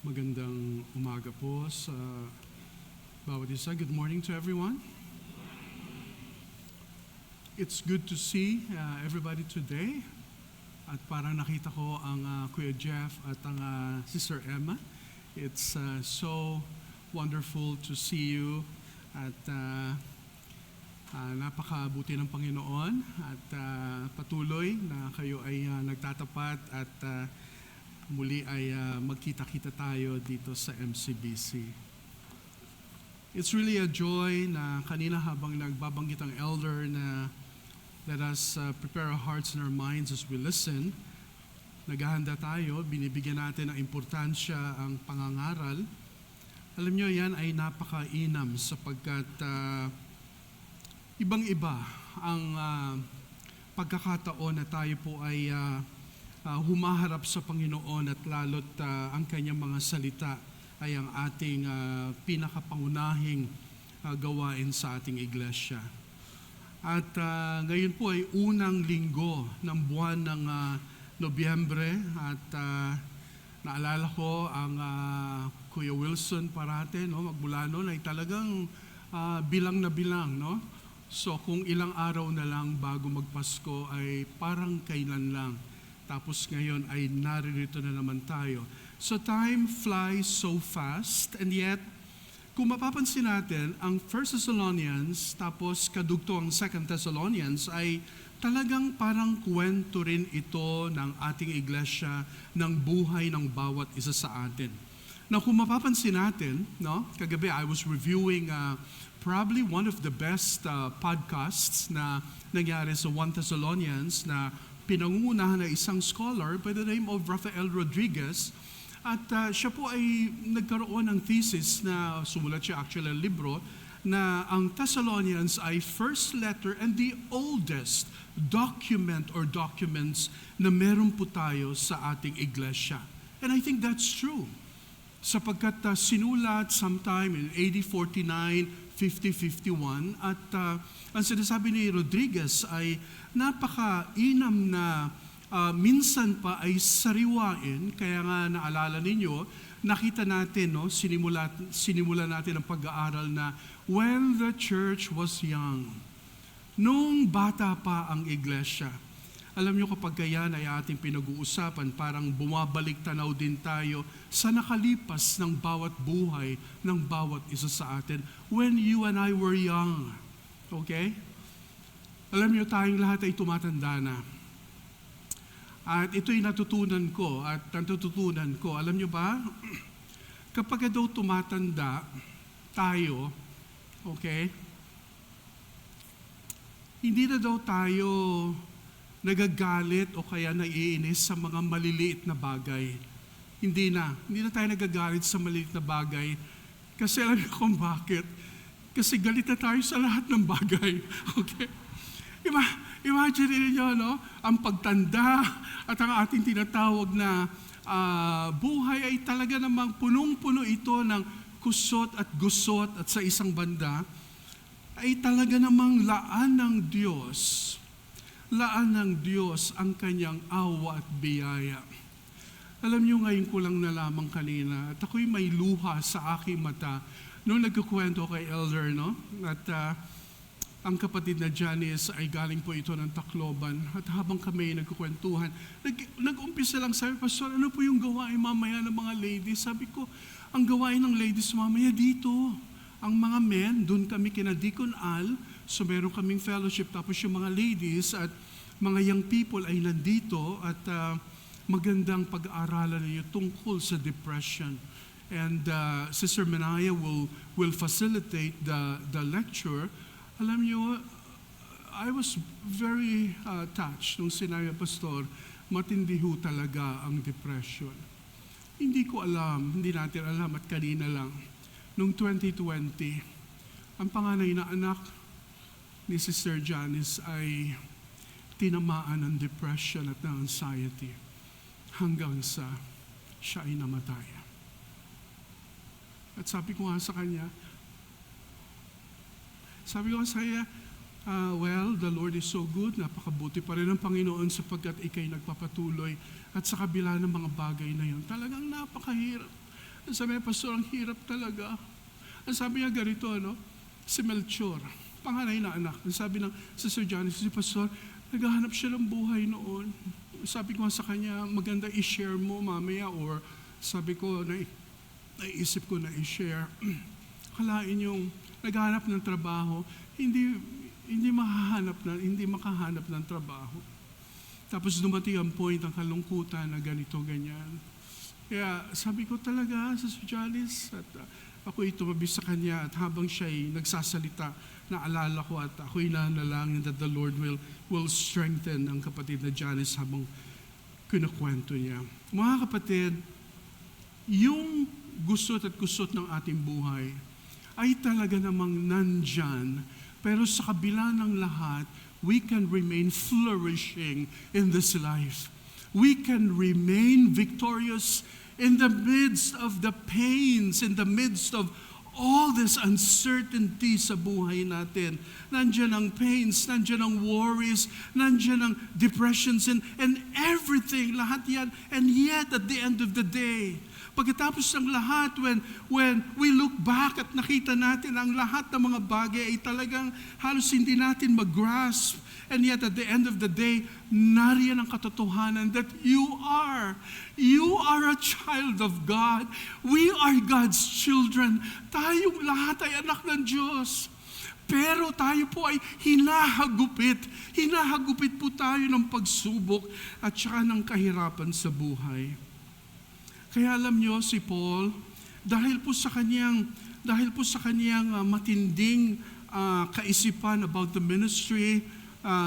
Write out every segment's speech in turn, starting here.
Magandang umaga po sa bawat isa. Good morning to everyone. It's good to see everybody today. At parang nakita ko ang Kuya Jeff at ang Sister Emma. It's so wonderful to see you. At napakabuti ng Panginoon. At patuloy na kayo ay nagtatapat at muli ay magkita-kita tayo dito sa MCBC. It's really a joy na kanina habang nagbabanggit ang elder na let us prepare our hearts and our minds as we listen. Naghahanda tayo, binibigyan natin ng importansya ang pangangaral. Alam nyo, yan ay napakainam sapagkat ibang-iba ang pagkakataon na tayo po ay humaharap sa Panginoon at lalo't ang kanyang mga salita ay ang ating pinakapangunahing gawain sa ating iglesia. At ngayon po ay unang linggo ng buwan ng Nobyembre at naalala ko ang Kuya Wilson parate, no? Magmula noon ay talagang bilang na bilang. No? So kung ilang araw na lang bago magpasko ay parang kailan lang. Tapos ngayon ay naririto na naman tayo. So time flies so fast, and yet, kung mapapansin natin, ang 1 Thessalonians tapos kadugto ang 2 Thessalonians ay talagang parang kwento rin ito ng ating iglesia, ng buhay ng bawat isa sa atin. Now kung mapapansin natin, no, kagabi I was reviewing probably one of the best podcasts na nangyari sa 1 Thessalonians na pinangungunahan ng isang scholar by the name of Rafael Rodriguez. At siya po ay nagkaroon ng thesis na sumulat siya actually ang libro na ang Thessalonians ay first letter and the oldest document or documents na meron po tayo sa ating iglesia. And I think that's true. Sapagkat sinulat sometime in AD 49, 50-51 at ang sinasabi ni Rodriguez ay napakainam na minsan pa ay sariwain. Kaya nga naalala ninyo, nakita natin, no, sinimula natin ang pag-aaral na when the church was young, nung bata pa ang iglesia. Alam nyo kapag yan ay ating pinag-uusapan, parang bumabalik tanaw din tayo sa nakalipas ng bawat buhay ng bawat isa sa atin. When you and I were young. Okay? Alam nyo, tayong lahat ay tumatanda na. At ito'y natutunan ko at natututunan ko. Alam nyo ba, kapag daw tumatanda tayo, okay, hindi na daw tayo nagagalit o kaya naiinis sa mga maliliit na bagay. Hindi na tayo nagagalit sa maliliit na bagay. Kasi alam niyo kung bakit? Kasi galit na tayo sa lahat ng bagay. Okay? Imagine niyo, no? Ang pagtanda at ang ating tinatawag na buhay ay talaga namang punong-puno ito ng kusot at gusot at sa isang banda ay talaga namang laan ng Diyos ang kanyang awa at biyaya. Alam niyo, ngayon ko lang nalaman kanina at ako'y may luha sa aking mata nung nagkukwento kay Elder, no? At ang kapatid na Janice ay galing po ito ng Tacloban at habang kami nagkukwentuhan, nag-umpisa lang sabi, Pastor, ano po yung gawain mamaya ng mga ladies? Sabi ko, ang gawain ng ladies mamaya dito. Ang mga men, doon kami kina Deacon Al, so meron kaming fellowship, tapos yung mga ladies at mga young people ay nandito at magandang pag-aaralan ninyo tungkol sa depression. And Sister Menaya will facilitate the lecture. Alam niyo, I was very touched nung sinabi, Pastor, matindi ho talaga ang depression. Hindi natin alam at kanina lang. Noong 2020, ang panganay na anak ni Sister Janice ay tinamaan ng depression at ng anxiety hanggang sa siya ay namatay. At sabi ko nga sa kanya, well, the Lord is so good, napakabuti pa rin ang Panginoon sapagkat ikay nagpapatuloy at sa kabila ng mga bagay na yun, talagang napakahirap. Sabi niya, Pastor, ang hirap talaga. Ang sabi niya ganito, si Melchor, panganay na anak. Ang sabi ng Sister Janice, si Pastor, naghahanap siya ng buhay noon. Sabi ko sa kanya, maganda i-share mo mamaya, or sabi ko, naisip ko na i-share. Kalain yung naghahanap ng trabaho, hindi makahanap ng trabaho. Tapos dumating ang point ng kalungkutan na ganito, ganyan. Kaya sabi ko talaga sa Janice, at ako'y tumabi sa kanya, at habang siya'y nagsasalita, naalala ko at ako'y nanalangin that the Lord will strengthen ang kapatid na Janice habang kinakwento niya. Mga kapatid, yung gusot at kusot ng ating buhay ay talaga namang nandyan, pero sa kabila ng lahat, we can remain flourishing in this life. We can remain victorious in the midst of the pains, in the midst of all this uncertainty sa buhay natin. Nandiyan ang pains, nandiyan ang worries, nandiyan ang depressions, and everything, lahat yan. And yet, at the end of the day, pagkatapos ng lahat, when we look back at nakita natin ang lahat ng mga bagay ay talagang halos hindi natin mag-grasp. And yet at the end of the day, nariyan ang katotohanan that you are a child of God. We are God's children. Tayong lahat ay anak ng Diyos. Pero tayo po ay hinahagupit. Hinahagupit po tayo ng pagsubok at saka ng kahirapan sa buhay. Kaya alam nyo si Paul, dahil po sa kanyang matinding kaisipan about the ministry,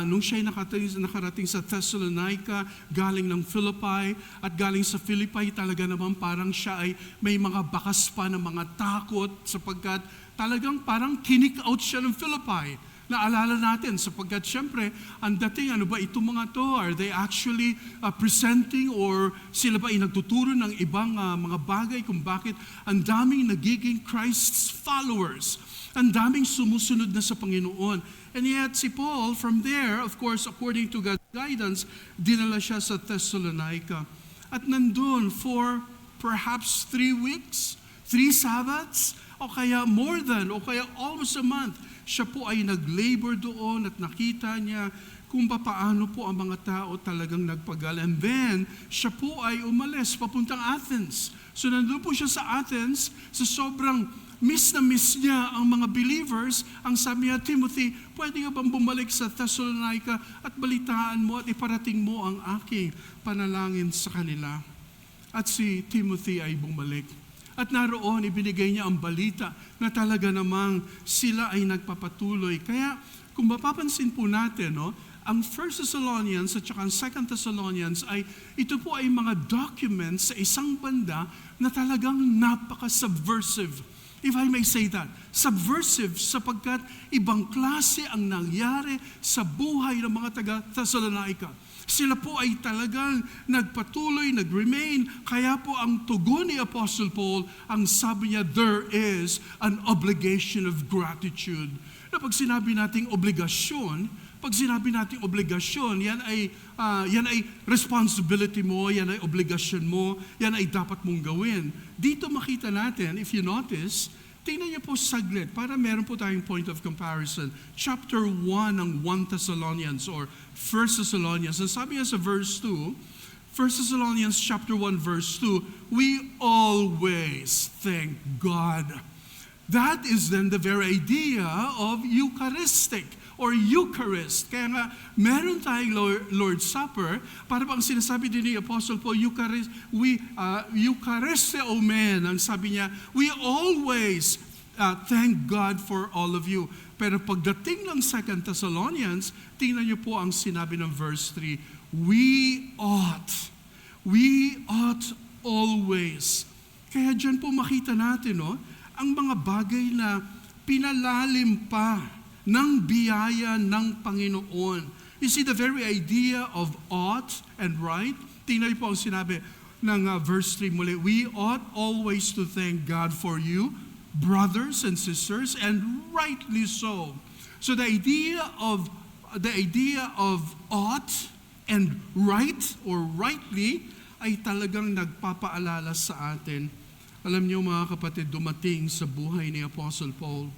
nung siya'y nakarating sa Thessalonica, galing ng Philippi, at galing sa Philippi talaga naman parang siya ay may mga bakas pa ng mga takot sapagkat talagang parang kick out siya ng Philippi. Naalala natin sapagkat siyempre, ang dating ano ba itong mga to? Are they actually presenting or sila ba ay nagtuturo ng ibang mga bagay kung bakit ang daming nagiging Christ's followers? Ang daming sumusunod na sa Panginoon. And yet si Paul, from there, of course, according to God's guidance, dinala siya sa Thessalonica. At nandun for perhaps 3 weeks, 3 Sabbaths, o kaya more than, o kaya almost a month, siya po ay nag-labor doon at nakita niya kung paano po ang mga tao talagang nagpagal. And then, siya po ay umalis papuntang Athens. So nandun po siya sa Athens, sa sobrang miss na miss niya ang mga believers. Ang sabi niya, Timothy, pwede ka bang bumalik sa Thessalonica at balitaan mo at iparating mo ang aking panalangin sa kanila. At si Timothy ay bumalik. At naroon, ibinigay niya ang balita na talaga namang sila ay nagpapatuloy. Kaya kung mapapansin po natin, ang 1 Thessalonians at saka ang 2 Thessalonians ito po ay mga documents sa isang banda na talagang napaka-subversive. If I may say that, subversive sapagkat ibang klase ang nangyari sa buhay ng mga taga-Thessalonica. Sila po ay talagang nagpatuloy, nag-remain. Kaya po ang tugon ni Apostle Paul, ang sabi niya, there is an obligation of gratitude. Na pag sinabi nating obligasyon, yan ay responsibility mo, yan ay obligasyon mo, yan ay dapat mong gawin. Dito makita natin, if you notice, tingnan niyo po saglit para meron po tayong point of comparison. Chapter 1 ng 1 Thessalonians or 1 Thessalonians. And sabi niya sa verse 2, 1 Thessalonians chapter 1 verse 2, we always thank God. That is then the very idea of Eucharistic or Eucharist. Kaya nga, meron tayong Lord's Supper, para bang sinasabi din ni Apostle Paul, Eucharisteo men, ang sabi niya, we always thank God for all of you. Pero pagdating ng 2 Thessalonians, tingnan niyo po ang sinabi ng verse 3, we ought always. Kaya dyan po makita natin, ang mga bagay na pinalalim pa ng biyaya ng Panginoon. You see, the very idea of ought and right, tingnan po ang sinabi ng verse 3 muli, we ought always to thank God for you, brothers and sisters, and rightly so. So the idea of ought and right or rightly ay talagang nagpapaalala sa atin Alam niyo mga kapatid, dumating sa buhay ni Apostle Paul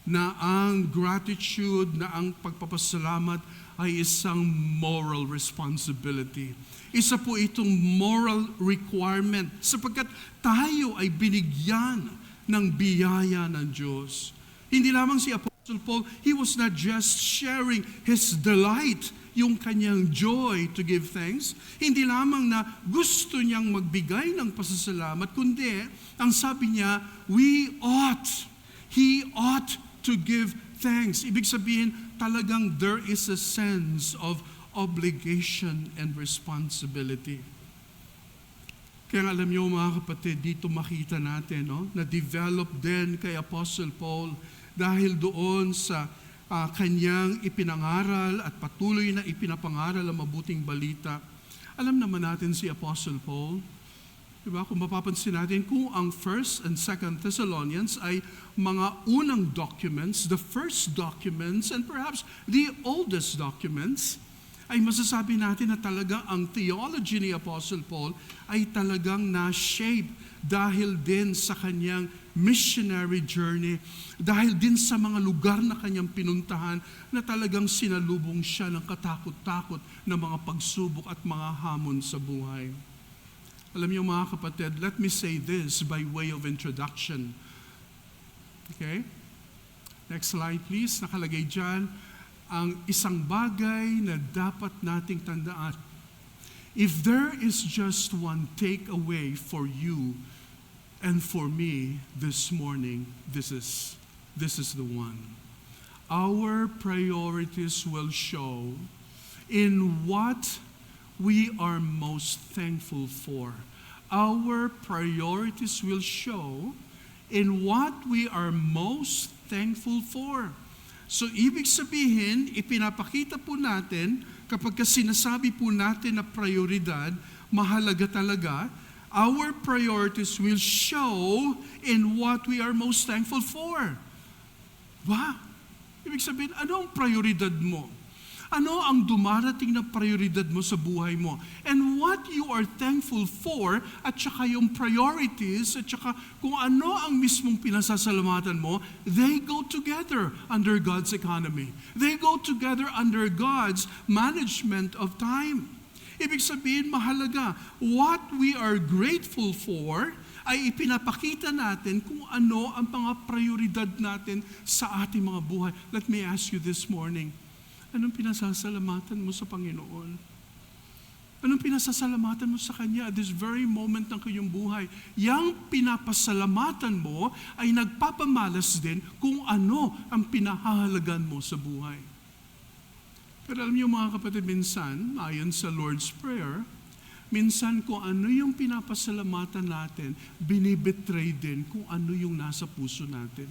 na ang gratitude, na ang pagpapasalamat ay isang moral responsibility. Isa po itong moral requirement sapagkat tayo ay binigyan ng biyaya ng Diyos. Hindi lamang si Apostle Paul, he was not just sharing his delight, yung kanyang joy to give thanks. Hindi lamang na gusto niyang magbigay ng pasasalamat, kundi ang sabi niya, he ought to give thanks. Ibig sabihin, talagang there is a sense of obligation and responsibility. Kaya alam niyo mga kapatid, dito makita natin na develop din kay Apostle Paul dahil doon sa kanyang ipinangaral at patuloy na ipinapangaral ang mabuting balita. Alam naman natin si Apostle Paul, diba? Kung mapapansin natin, kung ang 1st and 2nd Thessalonians ay mga unang documents, the first documents and perhaps the oldest documents, ay masasabi natin na talaga ang theology ni Apostle Paul ay talagang na-shape dahil din sa kanyang missionary journey, dahil din sa mga lugar na kanyang pinuntahan na talagang sinalubong siya ng katakot-takot na mga pagsubok at mga hamon sa buhay. Alam niyo mga kapatid, let me say this by way of introduction. Okay? Next slide please. Nakalagay dyan ang isang bagay na dapat nating tandaan. If there is just one takeaway for you and for me this morning, this is the one. Our priorities will show in what we are most thankful for. Our priorities will show in what we are most thankful for. So, ibig sabihin, ipinapakita po natin, kapag sinasabi po natin na prioridad, mahalaga talaga, our priorities will show in what we are most thankful for. Wow! Ibig sabihin, ano ang prioridad mo? Ano ang dumarating na prioridad mo sa buhay mo? And what you are thankful for, at saka yung priorities, at saka kung ano ang mismong pinasasalamatan mo, they go together under God's economy. They go together under God's management of time. Ibig sabihin, mahalaga. What we are grateful for ay ipinapakita natin kung ano ang mga prioridad natin sa ating mga buhay. Let me ask you this morning, anong pinasasalamatan mo sa Panginoon? Anong pinasasalamatan mo sa Kanya at this very moment ng kayong buhay? Yang pinapasalamatan mo ay nagpapamalas din kung ano ang pinahahalagan mo sa buhay. Pero alam niyo mga kapatid, minsan, ayon sa Lord's Prayer, minsan kung ano yung pinapasalamatan natin, binibetray din kung ano yung nasa puso natin.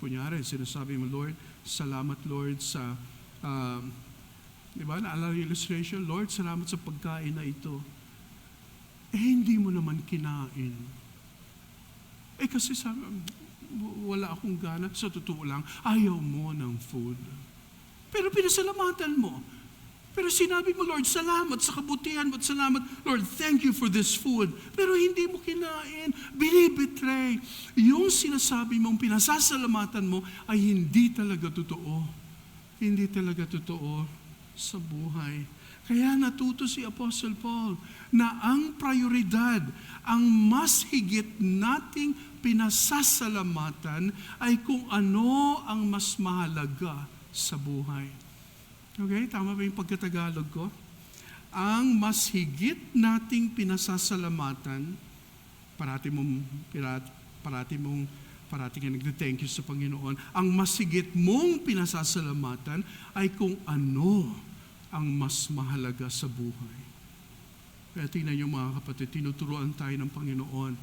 Kunyari, sinasabi mo, Lord, salamat Lord sa diba, naalala yung illustration, Lord, salamat sa pagkain na ito. Hindi mo naman kinain. Kasi wala akong gana. Sa totoo lang, ayaw mo ng food. Pero pinasalamatan mo. Pero sinabi mo, Lord, salamat sa kabutihan mo at salamat, Lord, thank you for this food. Pero hindi mo kinain, binibetray. Yung sinasabi mong pinasasalamatan mo ay hindi talaga totoo. Hindi talaga totoo sa buhay. Kaya natuto si Apostle Paul na ang prioridad, ang mas higit nating pinasasalamatan ay kung ano ang mas mahalaga sa buhay. Okay, tama ba yung pagkatagalog ko? Ang mas higit nating pinasasalamatan, parati ka nag-thank you sa Panginoon, ang mas higit mong pinasasalamatan ay kung ano ang mas mahalaga sa buhay. Kaya tingnan niyo mga kapatid, tinuturuan tayo ng Panginoon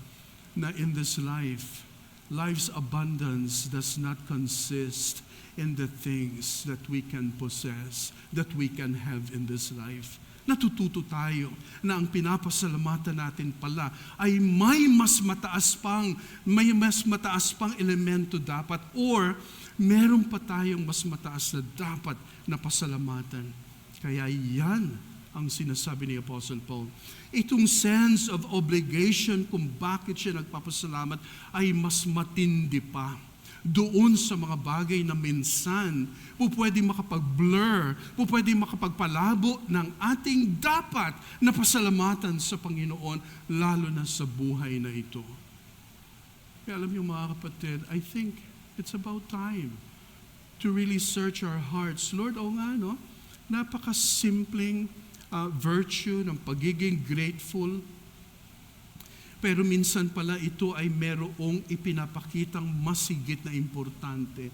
na in this life, life's abundance does not consist in the things that we can possess, that we can have in this life. Natututo tayo na ang pinapasalamatan natin pala ay may mas mataas pang elemento dapat, or meron pa tayong mas mataas na dapat na pasalamatan. Kaya yan ang sinasabi ni Apostle Paul. Itong sense of obligation kung bakit siya nagpapasalamat ay mas matindi pa doon sa mga bagay na minsan pwedeng makapag-blur, pwedeng makapagpalabo ng ating dapat na pasalamatan sa Panginoon, lalo na sa buhay na ito. Kaya alam niyo mga kapatid, I think it's about time to really search our hearts. Lord, napakasimpleng virtue ng pagiging grateful. Pero minsan pala ito ay merong ipinapakitang masigit na importante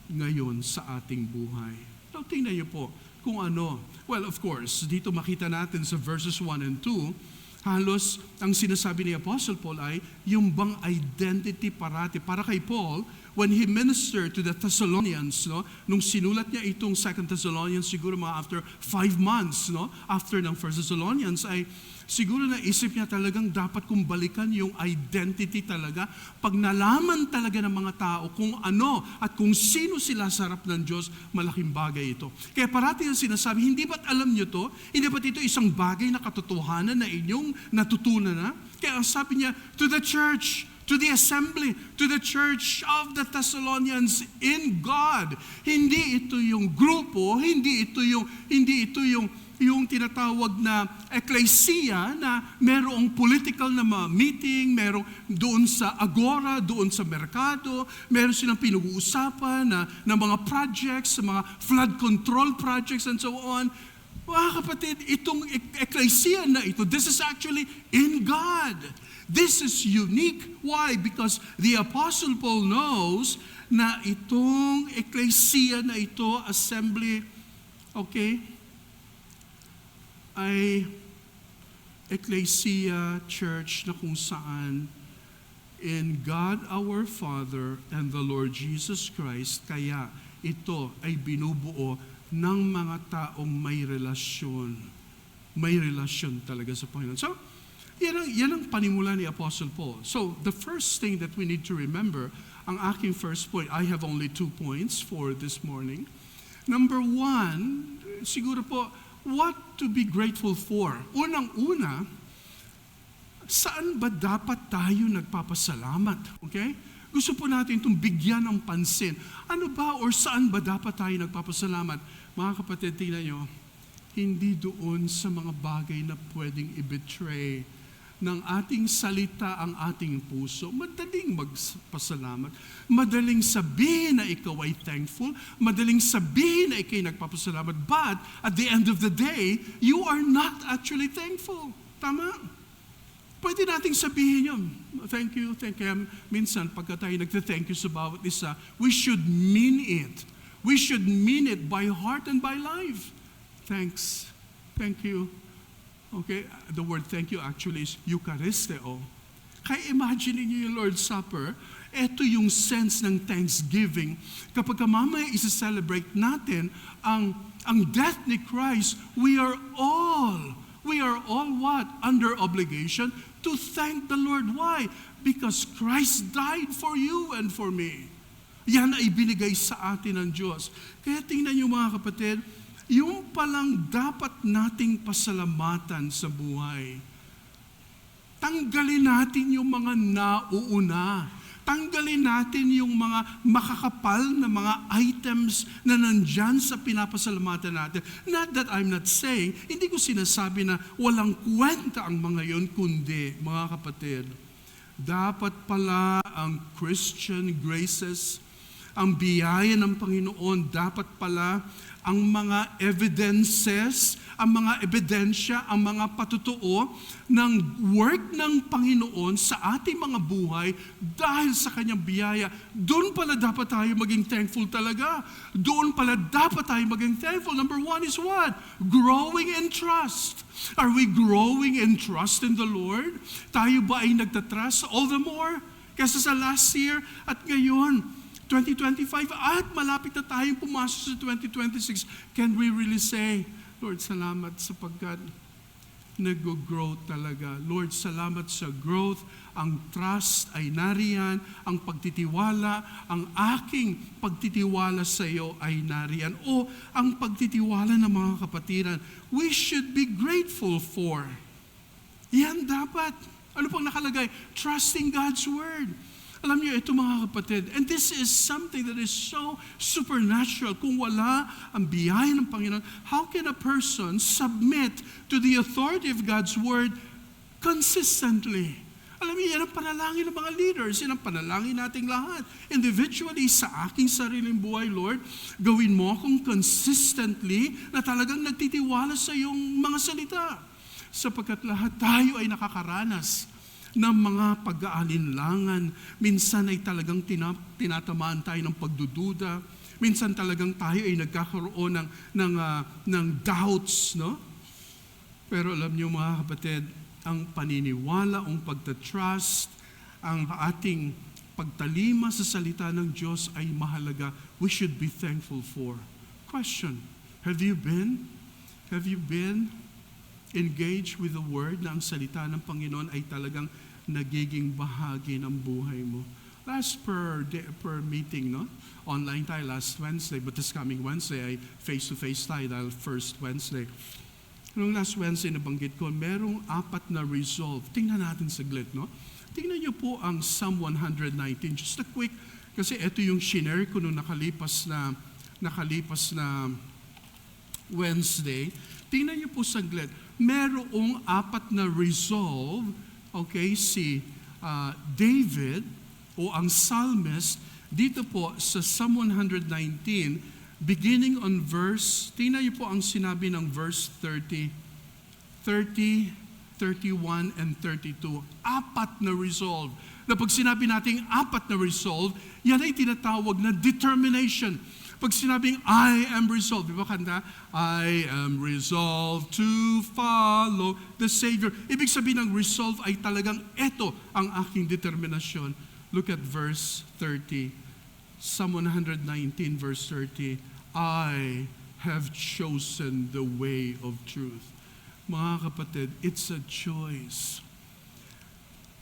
ngayon sa ating buhay. Now, tingnan niyo po kung ano. Well, of course, dito makita natin sa verses 1 and 2, halos ang sinasabi ni Apostle Paul ay yung bang identity parati. Para kay Paul, when he ministered to the Thessalonians, nung sinulat niya itong 2 Thessalonians, siguro mga after 5 months, after ng 1 Thessalonians, ay siguro naisip niya talagang dapat kong balikan yung identity talaga. Pag nalaman talaga ng mga tao kung ano at kung sino sila sa harap ng Diyos, malaking bagay ito. Kaya parati yung sinasabi, hindi ba't alam niyo to? Hindi ba't ito isang bagay na katotohanan na inyong natutunan na? Kaya ang sabi niya, to the church, to the assembly, to the church of the Thessalonians in God. Hindi ito yung grupo, hindi ito yung tinatawag na ecclesia na merong political na meeting, merong doon sa agora, doon sa merkado, meron silang pinag-uusapan na mga projects, mga flood control projects and so on. Mga kapatid, itong ecclesia na ito, this is actually in God. This is unique. Why? Because the Apostle Paul knows na itong ecclesia na ito, assembly, okay, ay ecclesia, church na kung saan in God our Father and the Lord Jesus Christ, kaya ito ay binubuo ng mga taong may relasyon. May relasyon talaga sa Panginoon. So, yan ang panimula ni Apostle Paul. So, the first thing that we need to remember, ang aking first point, I have only 2 points for this morning. Number 1, siguro po, what to be grateful for. Unang-una, saan ba dapat tayo nagpapasalamat? Okay? Gusto po natin itong bigyan ng pansin. Ano ba or saan ba dapat tayo nagpapasalamat? Mga kapatid, tingnan nyo, hindi doon sa mga bagay na pwedeng i-betray ng ating salita ang ating puso. Madaling magpasalamat. Madaling sabihin na ikaw ay thankful. Madaling sabihin na ikaw ay nagpapasalamat. But at the end of the day, you are not actually thankful. Tama? Pwede nating sabihin yun. Thank you. Minsan, pagka tayo nagte-thank you sa bawat isa, we should mean it. We should mean it by heart and by life. Thanks. Thank you. Okay, the word thank you actually is Eucharisteo. Kaya imagine niyo yung Lord's Supper, ito yung sense ng thanksgiving. Kapag mamaya isa-celebrate natin ang death ni Christ, we are all what? Under obligation to thank the Lord. Why? Because Christ died for you and for me. Yan ay binigay sa atin ng Diyos. Kaya tingnan niyo mga kapatid, yung palang dapat nating pasalamatan sa buhay. Tanggalin natin yung mga nauuna. Tanggalin natin yung mga makakapal na mga items na nandyan sa pinapasalamatan natin. Not that I'm not saying, hindi ko sinasabi na walang kwenta ang mga yon, kundi, mga kapatid, dapat pala ang Christian graces, ang biyaya ng Panginoon, dapat pala ang mga evidences, ang mga ebidensya, ang mga patutuo ng work ng Panginoon sa ating mga buhay dahil sa kanyang biyaya. Doon pala dapat tayo maging thankful talaga. Doon pala dapat tayo maging thankful. Number 1 is what? Growing in trust. Are we growing in trust in the Lord? Tayo ba ay nagtatrust all the more kaysa sa last year at ngayon? 2025 at malapit na tayong pumasok sa 2026. Can we really say, Lord, salamat sapagkat nag-grow talaga. Lord, salamat sa growth. Ang trust ay nariyan. Ang pagtitiwala, ang aking pagtitiwala sa iyo ay nariyan. O ang pagtitiwala ng mga kapatiran, we should be grateful for. Yan dapat. Ano pang nakalagay? Trusting God's Word. Alam niyo, ito mga kapatid, and this is something that is so supernatural. Kung wala ang biyaya ng Panginoon, how can a person submit to the authority of God's Word consistently? Alam niyo, yan ang panalangin ng mga leaders. Yan ang panalangin nating lahat. Individually, sa aking sariling buhay, Lord, gawin mo akong consistently na talagang nagtitiwala sa iyong mga salita. Sapagkat lahat tayo ay nakakaranas ng mga pag-aalinlangan. Minsan ay talagang tinatamaan tayo ng pagdududa. Minsan talagang tayo ay nagkakaroon ng doubts, no? Pero alam niyo mga kapatid, ang paniniwala, ang pagtatrust, ang ating pagtalima sa salita ng Diyos ay mahalaga. We should be thankful for. Question, have you been engage with the Word na ang salita ng Panginoon ay talagang nagiging bahagi ng buhay mo? Last per meeting, no? Online tayo last Wednesday, but this coming Wednesday ay face-to-face tayo dahil first Wednesday. Noong last Wednesday nabanggit ko, merong 4 na resolve. Tingnan natin saglit, no? Tingnan niyo po ang Psalm 119. Just a quick, kasi ito yung shinare ko nung nakalipas na Wednesday. Tingnan niyo po saglit. Merong 4 na resolve, okay, si David o ang psalmist dito po sa Psalm 119, beginning on verse, tingnan niyo po ang sinabi ng verse 30, 31, and 32. 4 na resolve. Na pag sinabi natin 4 na resolve, yan ay tinatawag na determination. Pag sinabing, I am resolved, di ba kanta? I am resolved to follow the Savior. Ibig sabihin ng resolve ay talagang eto ang aking determinasyon. Look at verse 30. Psalm 119 verse 30. I have chosen the way of truth. Mga kapatid, it's a choice.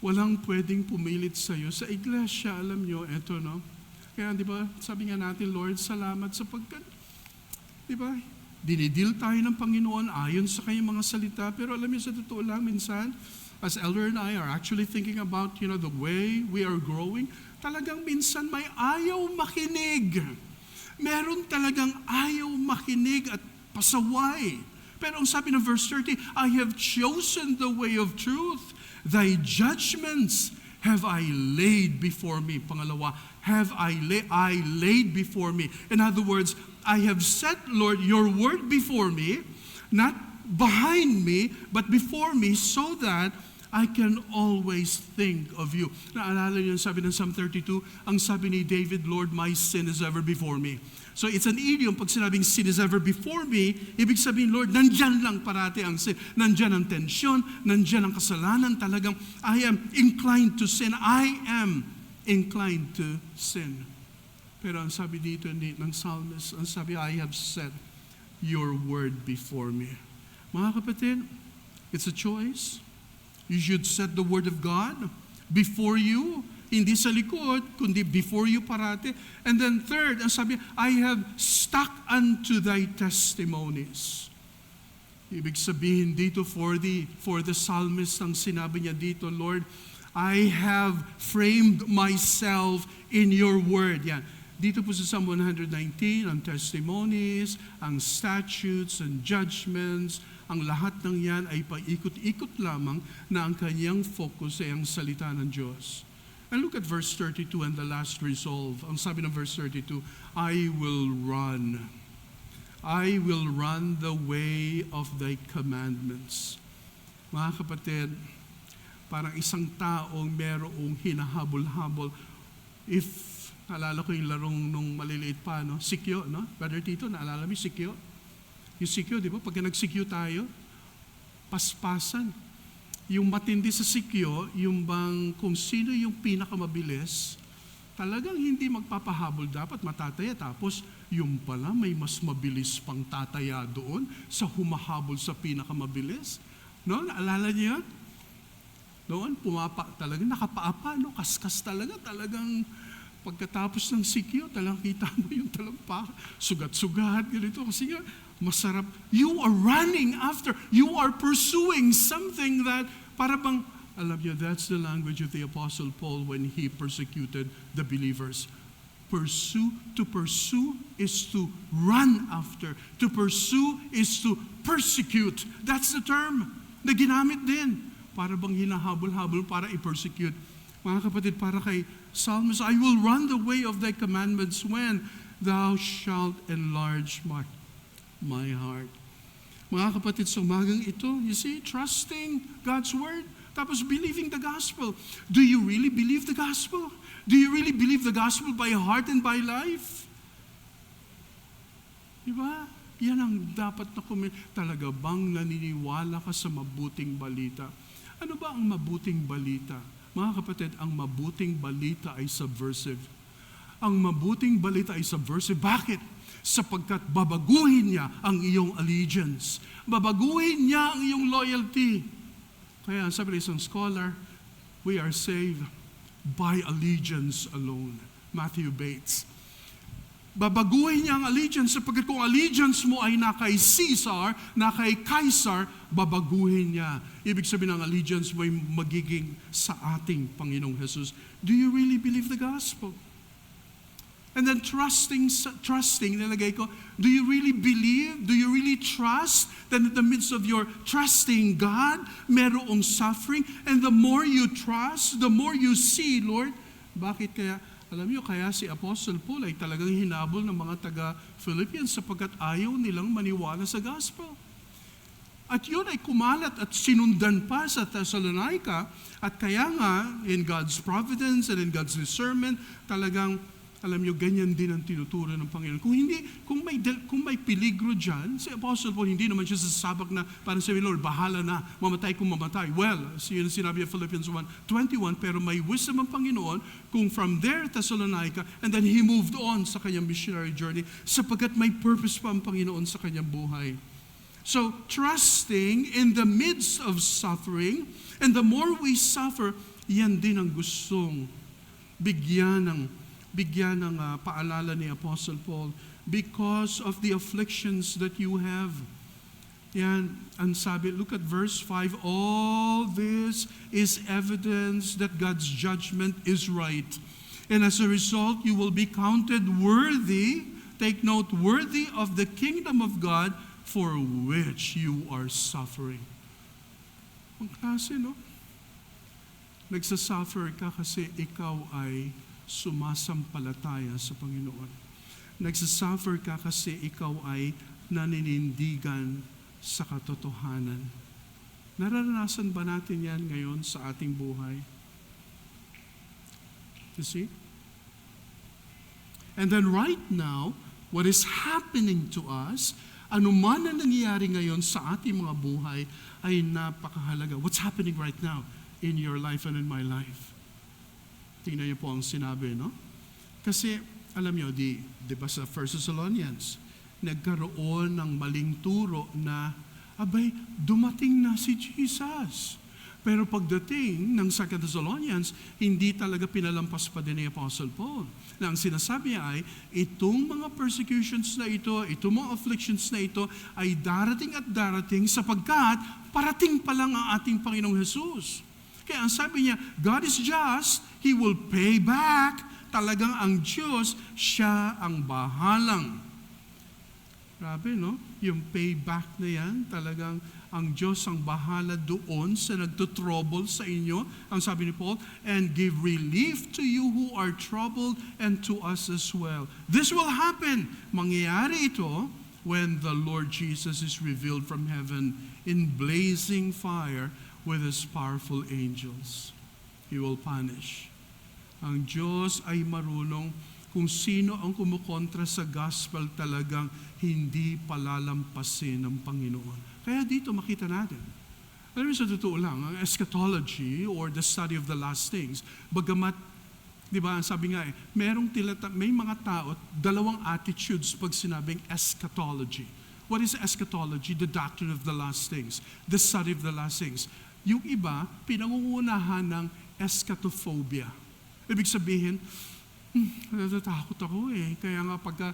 Walang pwedeng pumilit sa'yo. Sa iglesia, alam nyo, eto no? Kaya di ba, sabi nga natin, Lord, salamat sapagkat, di ba, dinidil tayo ng Panginoon ayon sa kanyang mga salita. Pero alam niyo, sa totoo lang, minsan, as Elder and I are actually thinking about, the way we are growing, talagang minsan may ayaw makinig. Meron talagang ayaw makinig at pasaway. Pero ang sabi ng verse 30, I have chosen the way of truth. Thy judgments have I laid before me. Pangalawa, have I laid before me. In other words, I have set, Lord, your word before me, not behind me, but before me, so that I can always think of you. Naalala niyo yung sabi ng Psalm 32, ang sabi ni David, Lord, my sin is ever before me. So it's an idiom, pag sinabing sin is ever before me, ibig sabihin, Lord, nandyan lang parati ang sin. Nandyan ang tensyon, nandyan ang kasalanan. Talagang, I am inclined to sin. I am inclined to sin. Pero ang sabi dito ng psalmist, ang sabi, I have set your word before me. Mga kapatid, it's a choice. You should set the word of God before you. Hindi sa likod, kundi before you parati. And then third, ang sabi, I have stuck unto thy testimonies. Ibig sabihin dito for the psalmist, ang sinabi niya dito, Lord, I have framed myself in your word. Yan. Dito po sa Psalm 119, ang testimonies, ang statutes, ang judgments, ang lahat ng yan ay paikot-ikot lamang na ang kanyang focus ay ang salita ng Diyos. And look at verse 32 and the last resolve. Ang sabi ng verse 32, I will run the way of thy commandments. Mga kapatid, parang isang taong merong hinahabol-habol. If, naalala ko yung larong nung maliliit pa, no? Sikyo, no? Brother Tito, naalala mo yung sikyo? Yung sikyo, di ba? Pagka nagsikyo tayo, paspasan. Yung matindi sa sikyo, yung bang kung sino yung pinakamabilis, talagang hindi magpapahabol, dapat matataya. Tapos yung pala may mas mabilis pang tataya doon sa humahabol sa pinakamabilis. No? Naalala niyo yun? Noon, talaga nakapaapa, no? Kaskas talagang pagkatapos ng sikyo, talagang kita mo yung talampak, sugat-sugat, ganito. Kasi nga, masarap. You are running after, you are pursuing something that, para bang, alam niyo, that's the language of the Apostle Paul when he persecuted the believers. To pursue is to run after. To pursue is to persecute. That's the term na ginamit din. Para bang hinahabol-habol para i-persecute. Mga kapatid, para kay Psalmist, I will run the way of thy commandments when thou shalt enlarge my heart. Mga kapatid, sa umagang ito, you see, trusting God's word, tapos believing the gospel. Do you really believe the gospel? Do you really believe the gospel by heart and by life? Diba? Yan ang dapat na talaga bang naniniwala ka sa mabuting balita? Ano ba ang mabuting balita? Mga kapatid, ang mabuting balita ay subversive. Ang mabuting balita ay subversive. Bakit? Sapagkat babaguhin niya ang iyong allegiance. Babaguhin niya ang iyong loyalty. Kaya sabi ng isang scholar, we are saved by allegiance alone. Matthew Bates. Babaguhin niya ang allegiance sapagkat kung allegiance mo ay na kay Caesar, na kay Kaiser, babaguhin niya. Ibig sabihin ng allegiance mo ay magiging sa ating Panginoong Jesus. Do you really believe the gospel? And then trusting, nilagay ko, do you really believe? Do you really trust that in the midst of your trusting God, merong suffering? And the more you trust, the more you see, Lord, bakit kaya, alam niyo, kaya si Apostle Paul ay talagang hinabol ng mga taga-Philippians sapagkat ayaw nilang maniwala sa gospel. At yun ay kumalat at sinundan pa sa Thessalonica. At kaya nga, in God's providence and in God's discernment, talagang alam niyo, ganyan din ang tinuturo ng Panginoon. Kung may peligro dyan, si Apostle Paul, hindi naman siya sasabak na, parang sabi, Lord, bahala na, mamatay kung mamatay. Well, sinabi ng Philippians 1:21, pero may wisdom ang Panginoon kung from there, Thessalonica, and then he moved on sa kanyang missionary journey, sapagkat may purpose pa ang Panginoon sa kanyang buhay. So, trusting in the midst of suffering, and the more we suffer, yan din ang gustong bigyan ng paalala ni Apostle Paul, because of the afflictions that you have. Yan, ang sabi, look at verse 5, all this is evidence that God's judgment is right. And as a result, you will be counted worthy, take note, worthy of the kingdom of God for which you are suffering. Ang klase, no? Nagsasuffer ka kasi ikaw ay sumasampalataya sa Panginoon. Nagsasuffer ka kasi ikaw ay naninindigan sa katotohanan. Nararanasan ba natin yan ngayon sa ating buhay? You see? And then right now, what is happening to us, anuman ang nangyayari ngayon sa ating mga buhay, ay napakahalaga. What's happening right now in your life and in my life? Tingnan niyo po ang sinabi, no? Kasi, alam niyo, di ba sa 1 Thessalonians, nagkaroon ng maling turo na, abay, dumating na si Jesus. Pero pagdating ng 2 Thessalonians, hindi talaga pinalampas pa din ni Apostle Paul. Na ang sinasabi niya ay, itong mga persecutions na ito, itong mga afflictions na ito, ay darating at darating sapagkat parating pa lang ang ating Panginoong Jesus. Kaya ang sabi niya, God is just, He will pay back. Talagang ang Diyos, siya ang bahalang. Grabe, no? Yung payback na yan, talagang ang Diyos ang bahala doon sa nagtutrouble sa inyo. Ang sabi ni Paul, and give relief to you who are troubled and to us as well. This will happen. Mangyayari ito when the Lord Jesus is revealed from heaven in blazing fire with His powerful angels. He will punish. Ang Diyos ay marunong kung sino ang kumukontra sa gospel talagang hindi palalampasin ng Panginoon. Kaya dito makita natin. Alam mo sa totoo lang, ang eschatology or the study of the last things, bagamat, di ba, sabi nga may mga tao, dalawang attitudes pag sinabing eschatology What is eschatology? The doctrine of the last things. The study of the last things. Yung iba, pinangungunahan ng eschatophobia. Ibig sabihin, natatakot ako eh. Kaya nga pagka,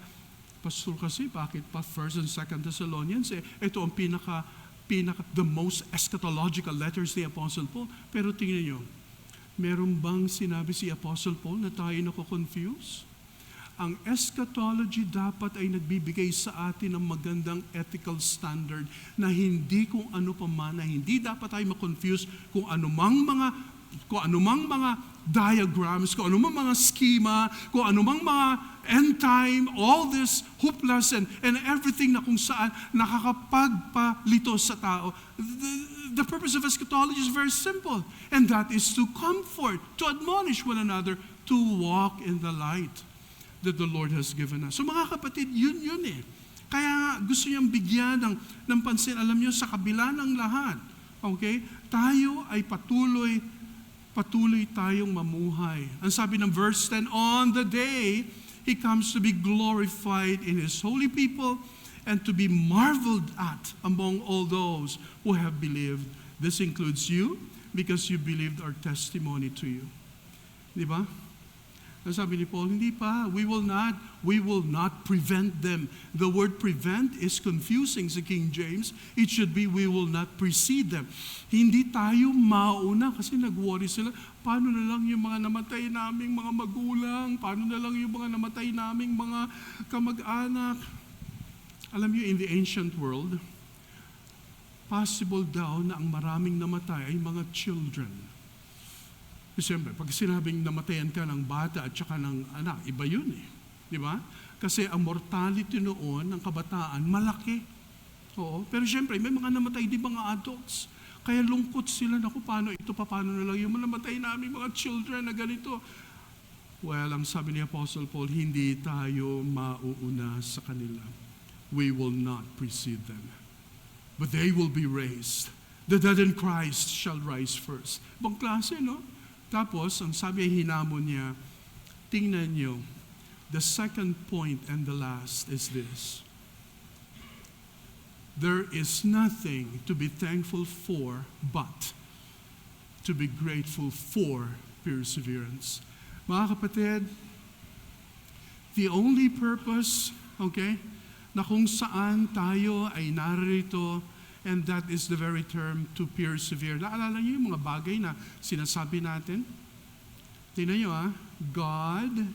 pastor kasi, bakit pa 1 and 2 Thessalonians ito ang the most eschatological letters ni Apostle Paul. Pero tingnan nyo, meron bang sinabi si Apostle Paul na tayo nako-confuse? Ang eschatology dapat ay nagbibigay sa atin ng magandang ethical standard na hindi kung ano pa man, na hindi dapat tayo ma-confuse kung anumang mga diagrams, kung anumang mga schema, kung anumang mga end time, all this hopeless and everything na kung saan nakakapagpalito sa tao. The purpose of eschatology is very simple, and that is to comfort, to admonish one another, to walk in the light that the Lord has given us. So mga kapatid, yun eh. Kaya gusto niyang bigyan ng pansin. Alam niyo, sa kabila ng lahat, okay, tayo ay patuloy tayong mamuhay. Ang sabi ng verse 10, on the day He comes to be glorified in His holy people and to be marveled at among all those who have believed. This includes you because you believed our testimony to you. Di ba? Ang sabi ni Paul, hindi pa, we will not prevent them. The word prevent is confusing sa King James. It should be, we will not precede them. Hindi tayo mauna kasi nag-worry sila. Paano na lang yung mga namatay naming mga magulang? Paano na lang yung mga namatay naming mga kamag-anak? Alam niyo, in the ancient world, possible daw na ang maraming namatay ay mga children. Siyempre, pag sinabing namatayan ka ng bata at saka ng anak, iba yun eh. Di ba? Kasi ang mortality noon ng kabataan, malaki. Oo. Pero siyempre, may mga namatay din mga adults. Kaya lungkot sila, naku, paano na lang yung namatay namin mga children na ganito. Well, ang sabi ni Apostle Paul, hindi tayo mauuna sa kanila. We will not precede them. But they will be raised. The dead in Christ shall rise first. Bang klase, no? Tapos, ang sabi hinamon niya, tingnan niyo, the second point and the last is this. There is nothing to be thankful for but to be grateful for perseverance. Mga kapatid, the only purpose, okay, na kung saan tayo ay narito, and that is the very term to persevere. Naalala niyo yung mga bagay na sinasabi natin? Tingnan niyo God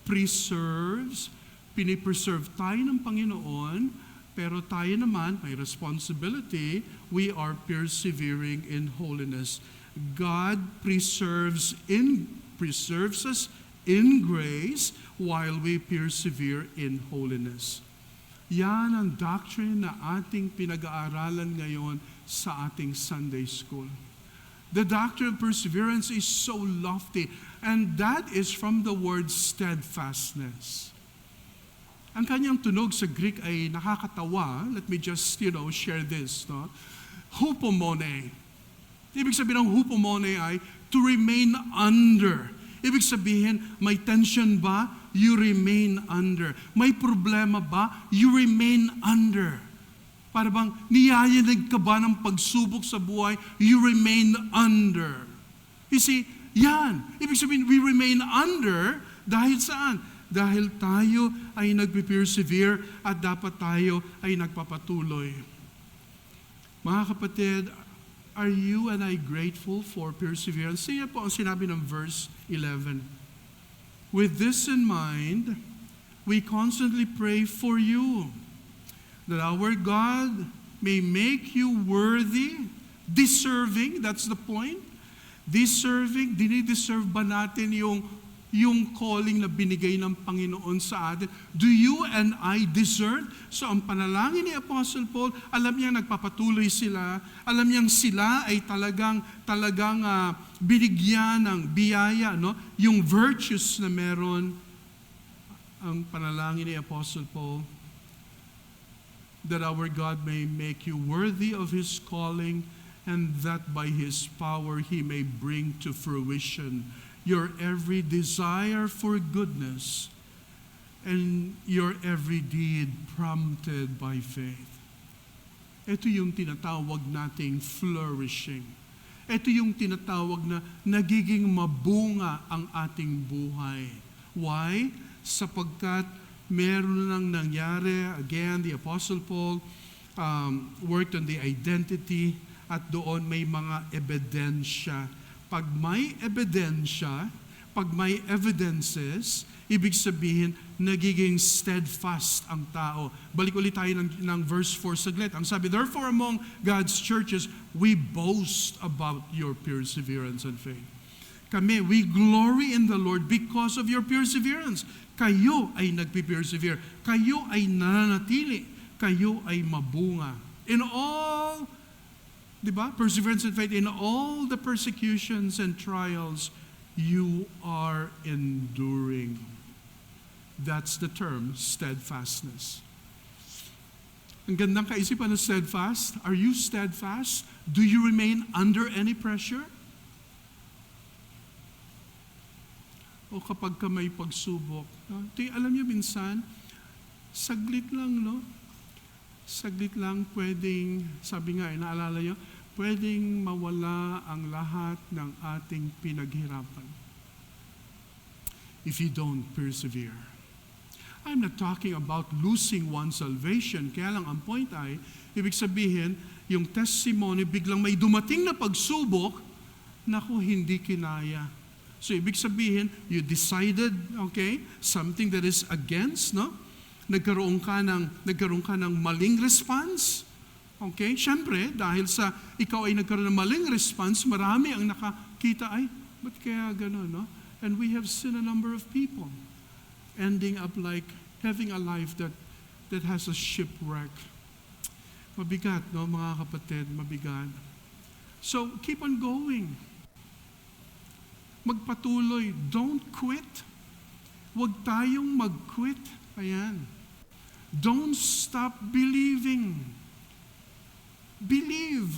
preserves, pinipreserve tayo ng Panginoon, pero tayo naman, may responsibility, we are persevering in holiness. God preserves us in grace while we persevere in holiness. Yan ang doctrine na ating pinag-aaralan ngayon sa ating Sunday school. The doctrine of perseverance is so lofty, and that is from the word steadfastness. Ang kanyang tunog sa Greek ay nakakatawa. Let me just, share this. No? Hupomone. Ibig sabihin ng hupomone ay to remain under. Ibig sabihin, may tension ba? You remain under. May problema ba? You remain under. Para bang niyayanig ka ba ng pagsubok sa buhay? You remain under. You see, yan. Ibig sabihin, we remain under dahil saan? Dahil tayo ay nagpe-persevere at dapat tayo ay nagpapatuloy. Mga kapatid, are you and I grateful for perseverance? Siya po ang sinabi ng verse 11. With this in mind, we constantly pray for you, that our God may make you worthy, deserving, that's the point. Deserving, dinideserve ba natin yung calling na binigay ng Panginoon sa atin? Do you and I deserve? So ang panalangin ni Apostle Paul, alam niya nagpapatuloy sila, alam niyang sila ay talagang binigyan ng biyaya, no? Yung virtues na meron. Ang panalangin ni Apostle Paul, that our God may make you worthy of His calling, and that by His power He may bring to fruition your every desire for goodness and your every deed prompted by faith. Ito yung tinatawag nating flourishing. Ito yung tinatawag na nagiging mabunga ang ating buhay. Why? Sapagkat meron nang nangyari. Again, the Apostle Paul worked on the identity at doon may mga ebidensya. Pag may ebidensya, pag may evidences, ibig sabihin, nagiging steadfast ang tao. Balik ulit tayo ng verse 4 saglit. Ang sabi, therefore among God's churches, we boast about your perseverance and faith. Kami, we glory in the Lord because of your perseverance. Kayo ay nagpipersevere. Kayo ay nananatili. Kayo ay mabunga. In all, di ba? Perseverance and faith, in all the persecutions and trials, you are enduring. That's the term, steadfastness. Ang gandang kaisipan ng steadfast. Are you steadfast? Do you remain under any pressure? O kapag ka may pagsubok. No? Alam niyo minsan, saglit lang, no? Saglit lang pwedeng, sabi nga, naalala niyo, pwedeng mawala ang lahat ng ating pinaghirapan if you don't persevere. I'm not talking about losing one's salvation. Kaya lang ang point ay, ibig sabihin, yung testimony, biglang may dumating na pagsubok, naku, hindi kinaya. So ibig sabihin, you decided, okay, something that is against, no? Nagkaroon ka ng maling response. Okay? Siyempre, dahil sa ikaw ay nagkaroon ng maling response, marami ang nakakita, ay, ba't kaya gano'n, no? And we have seen a number of people ending up like having a life that has a shipwreck. Mabigat, no, mga kapatid, mabigat. So, keep on going. Magpatuloy. Don't quit. Huwag tayong mag-quit. Ayan. Don't stop believing. Believe,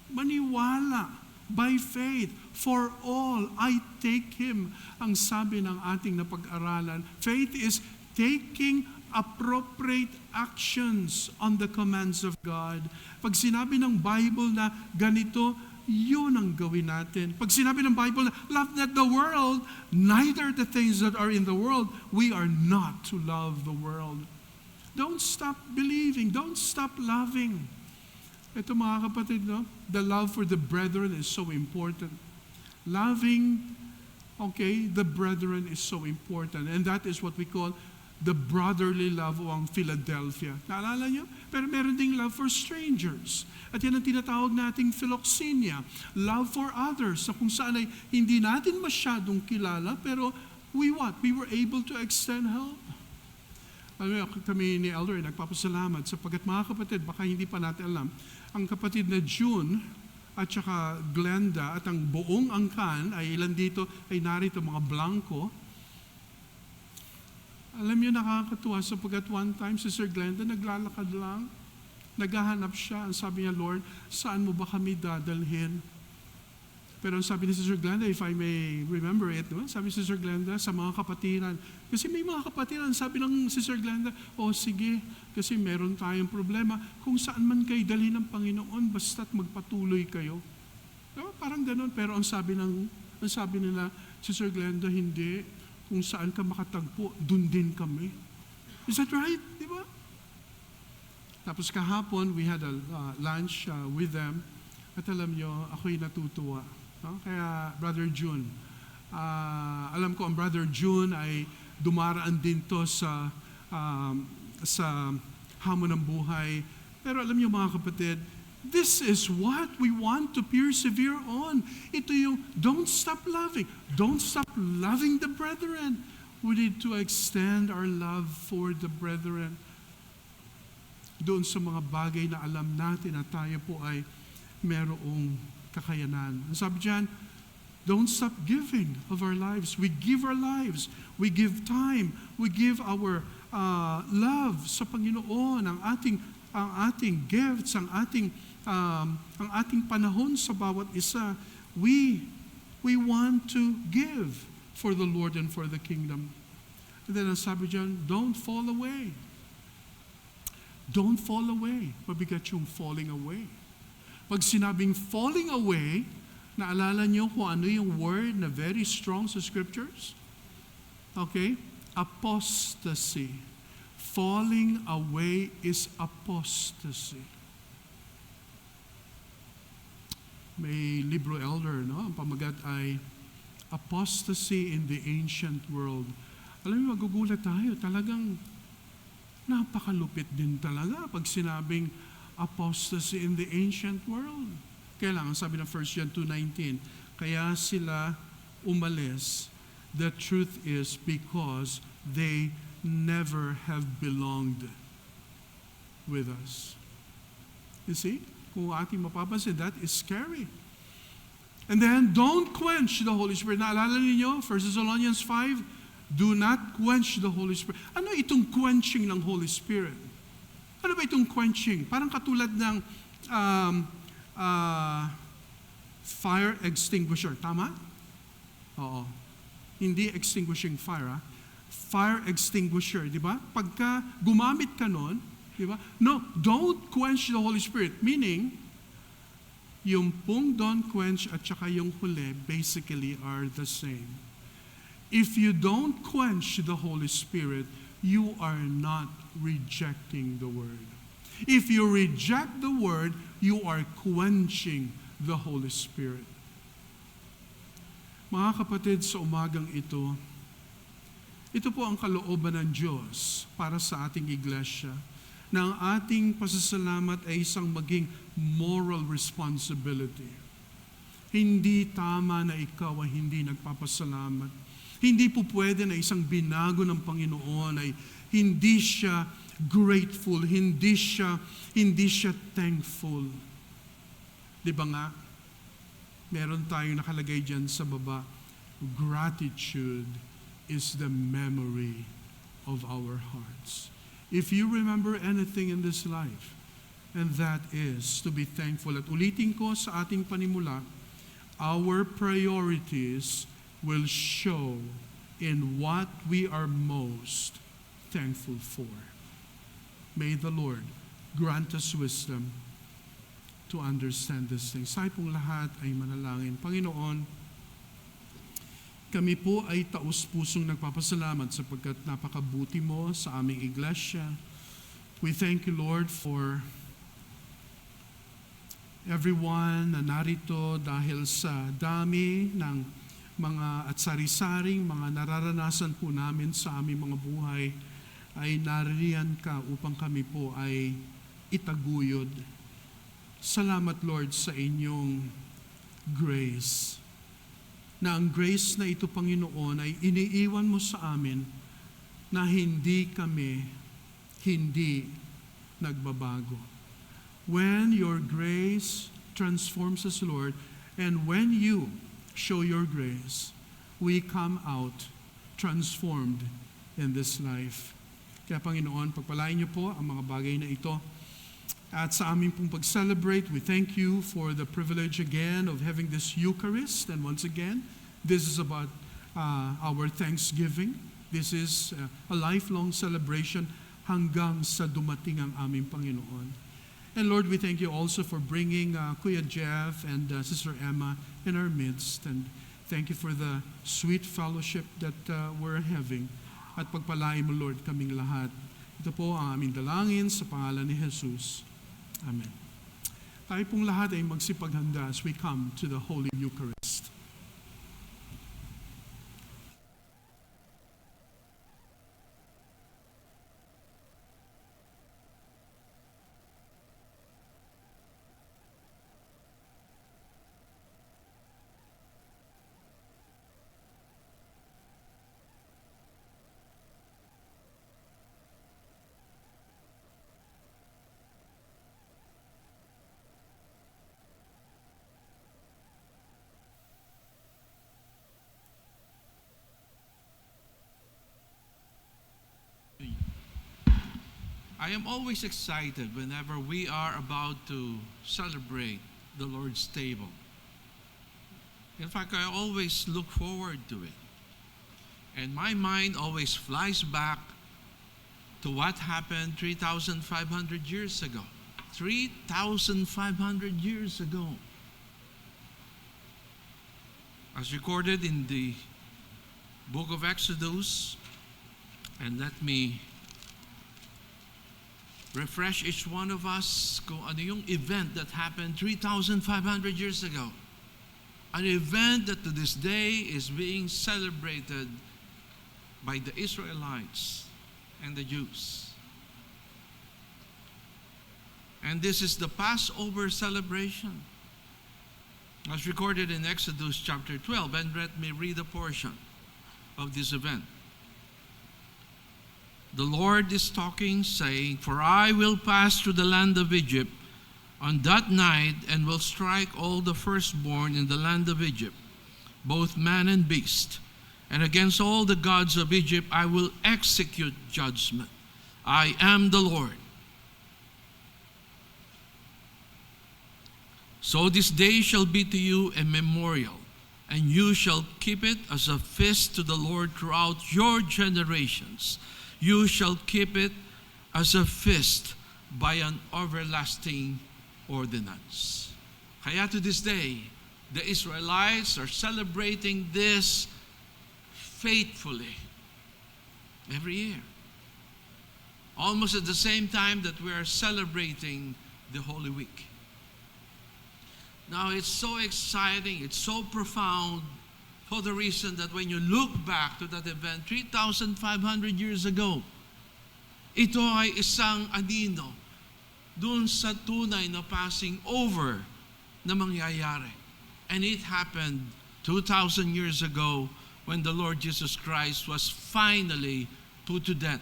maniwala, by faith, for all, I take Him. Ang sabi ng ating napag-aralan, faith is taking appropriate actions on the commands of God. Pag sinabi ng Bible na ganito, yun ang gawin natin. Pag sinabi ng Bible na love not the world, neither the things that are in the world, we are not to love the world. Don't stop believing. Don't stop loving. Ito mga kapatid, no? The love for the brethren is so important. Loving, okay, the brethren is so important. And that is what we call the brotherly love ng Philadelphia. Naalala niyo? Pero meron ding love for strangers. At yan ang tinatawag nating philoxenia. Love for others. Na kung saan ay hindi natin masyadong kilala, pero we were able to extend help. Alam mo, kami ni Elder ay nagpapasalamat sapagkat mga kapatid, baka hindi pa natin alam, ang kapatid na June at saka Glenda at ang buong angkan ay ilan dito ay narito mga blanco. Alam niyo, nakakatuwa sapagkat one time si Sir Glenda naglalakad lang, naghahanap siya. Ang sabi niya, Lord, saan mo ba kami dadalhin? Pero ang sabi ni Sister Glenda, if I may remember it, no? Sabi ni Sister Glenda, sa mga kapatiran. Kasi may mga kapatiran, sabi ng Sister Glenda, sige, kasi meron tayong problema. Kung saan man kayo dalhin ng Panginoon, basta't magpatuloy kayo. Diba? Parang ganun. Pero ang sabi nila, Sister Glenda, hindi. Kung saan ka makatagpo, dun din kami. Is that right? Diba? Tapos kahapon, we had a lunch with them. At alam nyo, ako'y natutuwa. No? Kaya, Brother June, alam ko ang Brother June ay dumaraan din to sa hamon ng buhay. Pero alam niyo mga kapatid, this is what we want to persevere on. Ito yung, don't stop loving. Don't stop loving the brethren. We need to extend our love for the brethren. Doon sa mga bagay na alam natin na tayo po ay merong kakayanan. Ang sabi dyan, don't stop giving of our lives. We give our lives. We give time. We give our love sa Panginoon, ang ating gifts, ang ating panahon sa bawat isa. We want to give for the Lord and for the kingdom. And then ang sabi dyan, don't fall away. Don't fall away. Mabigat yung falling away. Pag sinabing falling away, naalala niyo kung ano yung word na very strong sa scriptures? Okay? Apostasy. Falling away is apostasy. May libro elder, no? Ang pamagat ay Apostasy in the Ancient World. Alam mo, magugulat tayo. Talagang napakalupit din talaga pag sinabing apostasy in the ancient world. Kaya lang, sabi ng 1 John 2:19, kaya sila umalis. The truth is because they never have belonged with us. You see? Kung ating mapapansin, that is scary. And then, don't quench the Holy Spirit. Naalala ninyo, 1 Thessalonians 5, do not quench the Holy Spirit. Ano itong quenching ng Holy Spirit? Ano ba itong quenching? Parang katulad ng fire extinguisher. Tama? Oo. Hindi extinguishing fire. Fire extinguisher, di ba? Pagka gumamit ka nun, di ba? No, don't quench the Holy Spirit. Meaning, yung pong don't quench at saka yung huli basically are the same. If you don't quench the Holy Spirit, you are not rejecting the Word. If you reject the Word, you are quenching the Holy Spirit. Mga kapatid, sa umagang ito po ang kalooban ng Diyos para sa ating iglesia, na ang ating pasasalamat ay isang maging moral responsibility. Hindi tama na ikaw ay hindi nagpapasalamat. Hindi po pwede na isang binago ng Panginoon ay hindi siya grateful, hindi siya thankful. Di ba nga? Meron tayong nakalagay dyan sa baba, gratitude is the memory of our hearts. If you remember anything in this life, and that is to be thankful. At ulitin ko sa ating panimula, our priorities will show in what we are most thankful for. May the Lord grant us wisdom to understand these things. Sa pong lahat ay manalangin. Panginoon, kami po ay taus-pusong nagpapasalamat sapagkat napakabuti mo sa aming iglesia. We thank you, Lord, for everyone na narito dahil sa dami ng mga at sari-saring mga nararanasan po namin sa aming mga buhay, ay nariyan ka upang kami po ay itaguyod. Salamat, Lord, sa inyong grace. Na ang grace na ito, Panginoon, ay iniiwan mo sa amin na hindi nagbabago. When your grace transforms us, Lord, and when you show your grace, we come out transformed in this life. Kaya Panginoon, pagpalain niyo po ang mga bagay na ito. At sa aming pong pag-celebrate, we thank you for the privilege again of having this Eucharist. And once again, this is about our Thanksgiving. This is a lifelong celebration hanggang sa dumating ang aming Panginoon. And Lord, we thank you also for bringing Kuya Jeff and Sister Emma in our midst. And thank you for the sweet fellowship that we're having. At pagpalain mo, Lord, kaming lahat. Ito po ang aming dalangin sa pangalan ni Jesus. Amen. Tayo pong lahat ay magsipaghanda as we come to the Holy Eucharist. I am always excited whenever we are about to celebrate the Lord's table. In fact, I always look forward to it. And my mind always flies back to what happened 3,500 years ago. 3,500 years ago. As recorded in the book of Exodus, and let me refresh each one of us kung ano yung event that happened 3,500 years ago. An event that to this day is being celebrated by the Israelites and the Jews. And this is the Passover celebration, as recorded in Exodus chapter 12. And let me read a portion of this event. The Lord is talking, saying, "For I will pass through the land of Egypt on that night, and will strike all the firstborn in the land of Egypt, both man and beast. And against all the gods of Egypt I will execute judgment. I am the Lord. So this day shall be to you a memorial, and you shall keep it as a feast to the Lord throughout your generations. You shall keep it as a feast by an everlasting ordinance." Kaya to this day, the Israelites are celebrating this faithfully every year. Almost at the same time that we are celebrating the Holy Week. Now, it's so exciting, it's so profound, for the reason that when you look back to that event 3,500 years ago, ito ay isang anino dun sa tunay na passing over na mangyayari. And it happened 2,000 years ago when the Lord Jesus Christ was finally put to death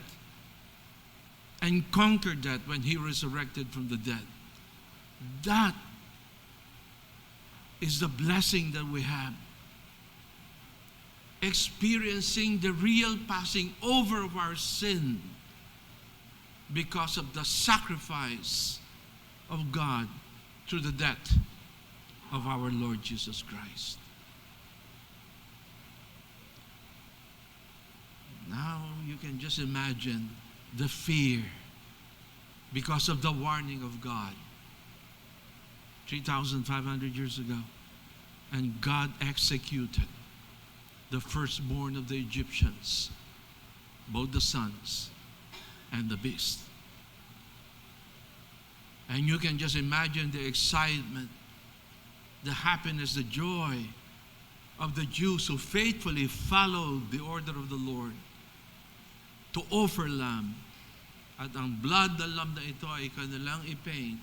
and conquered death when He resurrected from the dead. That is the blessing that we have. Experiencing the real passing over of our sin because of the sacrifice of God through the death of our Lord Jesus Christ. Now you can just imagine the fear because of the warning of God 3,500 years ago. And God executed the firstborn of the Egyptians, both the sons and the beast. And you can just imagine the excitement, the happiness, the joy of the Jews who faithfully followed the order of the Lord to offer lamb. At ang blood ng lamb na ito ay kanilang ipaint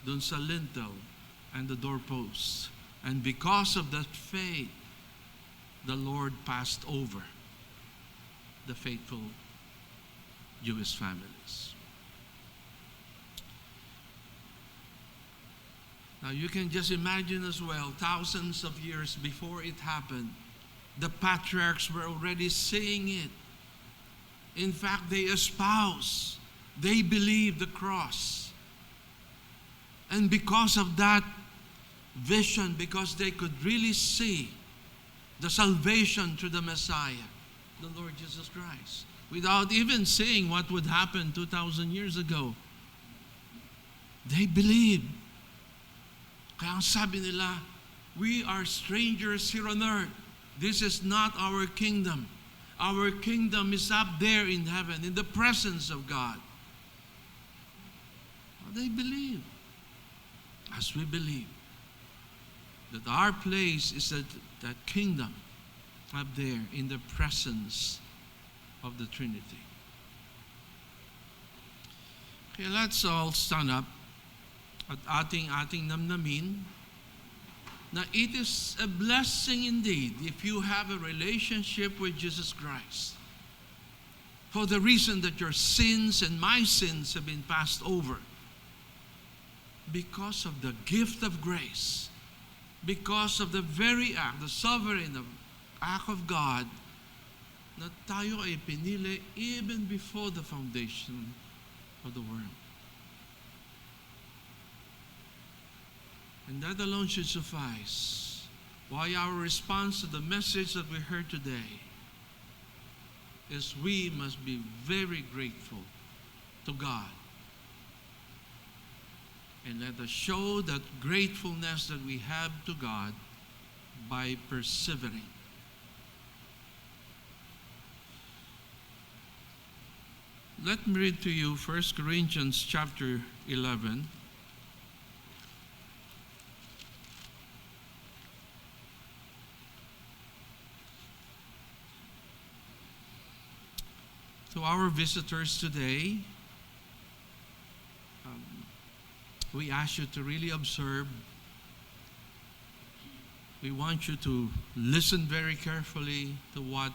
dun sa lintel and the doorposts. And because of that faith, the Lord passed over the faithful Jewish families. Now you can just imagine as well, thousands of years before it happened, the patriarchs were already seeing it. In fact, they espoused, they believed the cross. And because of that vision, because they could really see the salvation through the Messiah, the Lord Jesus Christ, without even seeing what would happen 2,000 years ago, they believed. Kaya ang sabi nila, we are strangers here on earth. This is not our kingdom. Our kingdom is up there in heaven, in the presence of God. Well, they believe, as we believe, that our place is that kingdom up there in the presence of the Trinity. Okay, let's all stand up at ating namnamin na it is a blessing indeed if you have a relationship with Jesus Christ, for the reason that your sins and my sins have been passed over because of the gift of grace, because of the very act, the sovereign act of God, na tayo ay pinili even before the foundation of the world. And that alone should suffice why our response to the message that we heard today is we must be very grateful to God. And let us show that gratefulness that we have to God by persevering. Let me read to you 1 Corinthians chapter 11. To our visitors today, we ask you to really observe. We want you to listen very carefully to what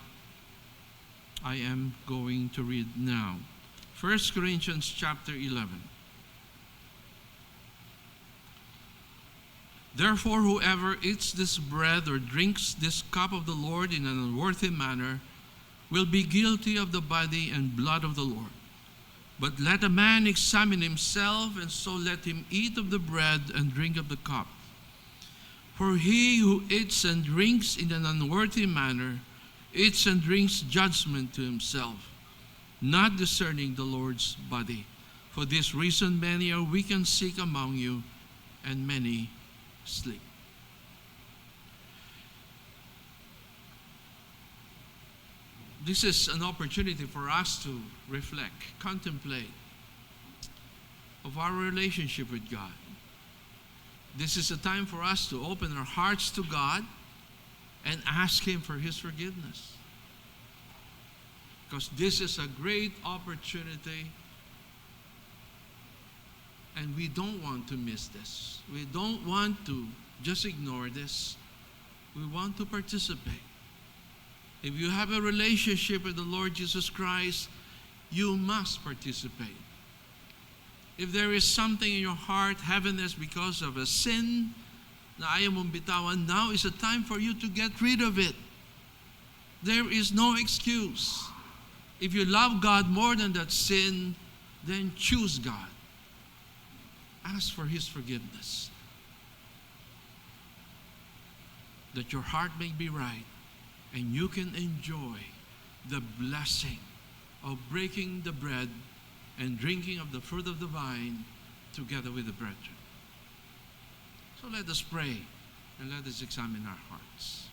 I am going to read now. 1 Corinthians chapter 11. Therefore, whoever eats this bread or drinks this cup of the Lord in an unworthy manner will be guilty of the body and blood of the Lord. But let a man examine himself, and so let him eat of the bread and drink of the cup. For he who eats and drinks in an unworthy manner eats and drinks judgment to himself, not discerning the Lord's body. For this reason many are weak and sick among you, and many sleep. This is an opportunity for us to reflect, contemplate of our relationship with God. This is a time for us to open our hearts to God and ask Him for His forgiveness. Because this is a great opportunity, and we don't want to miss this. We don't want to just ignore this. We want to participate. If you have a relationship with the Lord Jesus Christ, you must participate. If there is something in your heart, heaviness because of a sin, na ayaw mong bitawan, now is a time for you to get rid of it. There is no excuse. If you love God more than that sin, then choose God. Ask for His forgiveness, that your heart may be right, and you can enjoy the blessing of breaking the bread and drinking of the fruit of the vine together with the brethren. So let us pray and let us examine our hearts.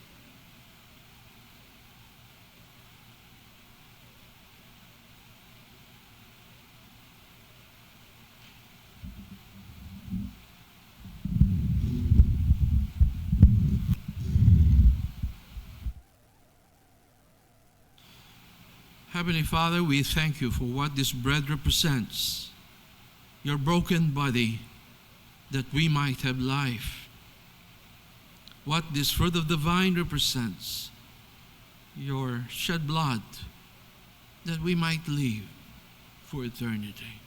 Heavenly Father, we thank you for what this bread represents, your broken body, that we might have life. What this fruit of the vine represents, your shed blood, that we might live for eternity.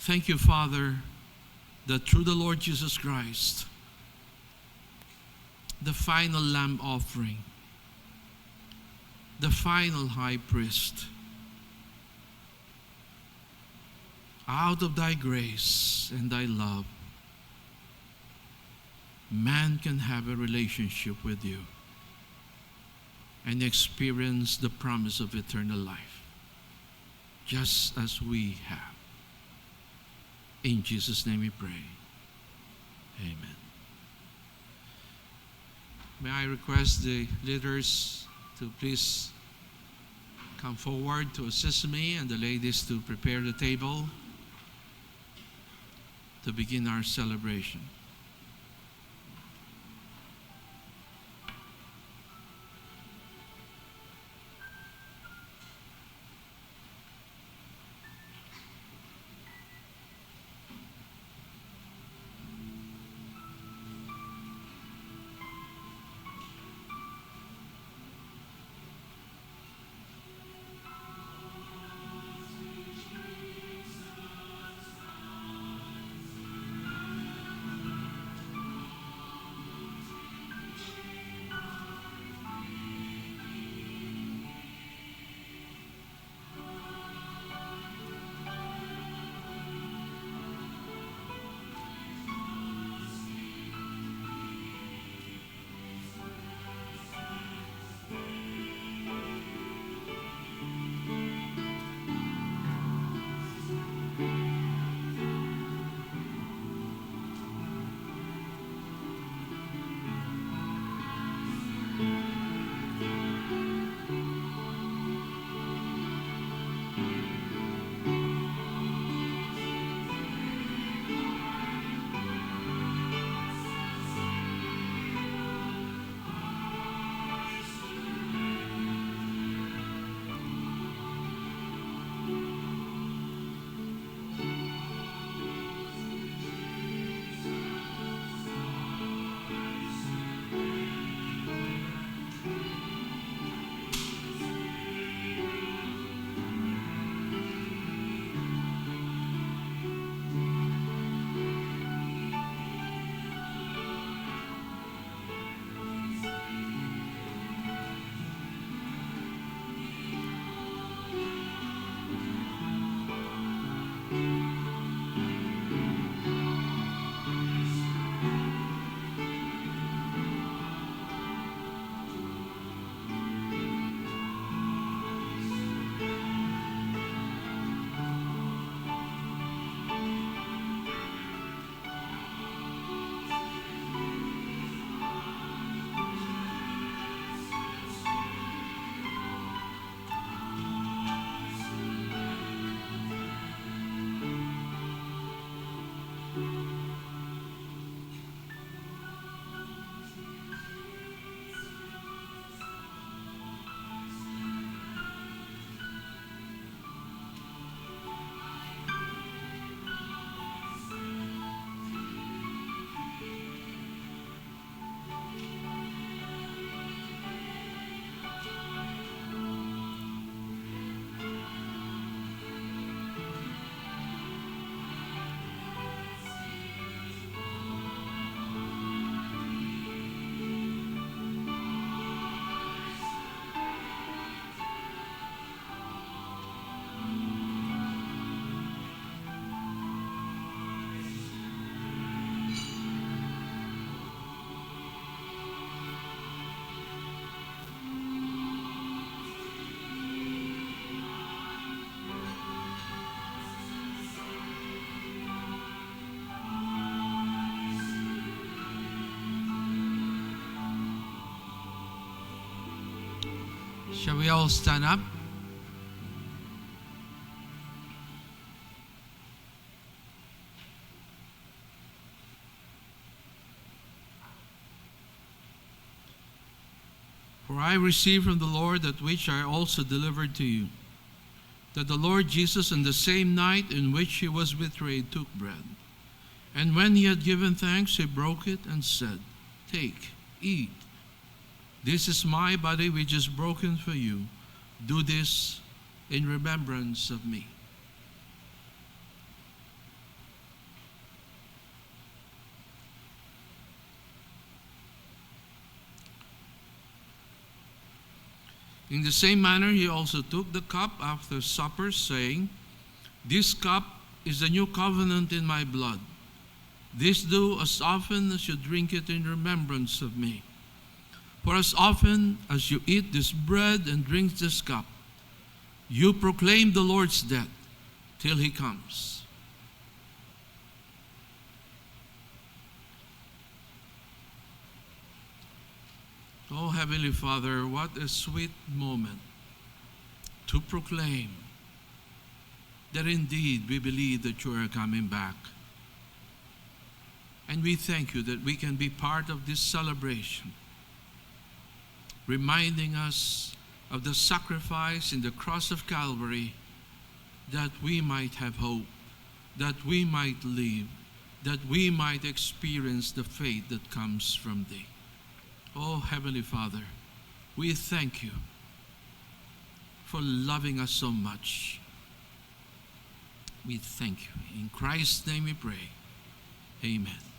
Thank you, Father, that through the Lord Jesus Christ, the final lamb offering, the final high priest, out of thy grace and thy love, man can have a relationship with you and experience the promise of eternal life, just as we have. In Jesus' name we pray. Amen. May I request the leaders to please come forward to assist me, and the ladies to prepare the table to begin our celebration. Shall we all stand up? For I received from the Lord that which I also delivered to you, that the Lord Jesus, on the same night in which he was betrayed, took bread. And when he had given thanks, he broke it and said, "Take, eat. This is my body which is broken for you. Do this in remembrance of me." In the same manner, he also took the cup after supper, saying, "This cup is the new covenant in my blood. This do as often as you drink it in remembrance of me. For as often as you eat this bread and drink this cup, you proclaim the Lord's death till he comes." Oh, Heavenly Father, what a sweet moment to proclaim that indeed we believe that you are coming back. And we thank you that we can be part of this celebration, reminding us of the sacrifice in the cross of Calvary, that we might have hope, that we might live, that we might experience the faith that comes from thee. Oh, Heavenly Father, we thank you for loving us so much. We thank you. In Christ's name we pray. Amen.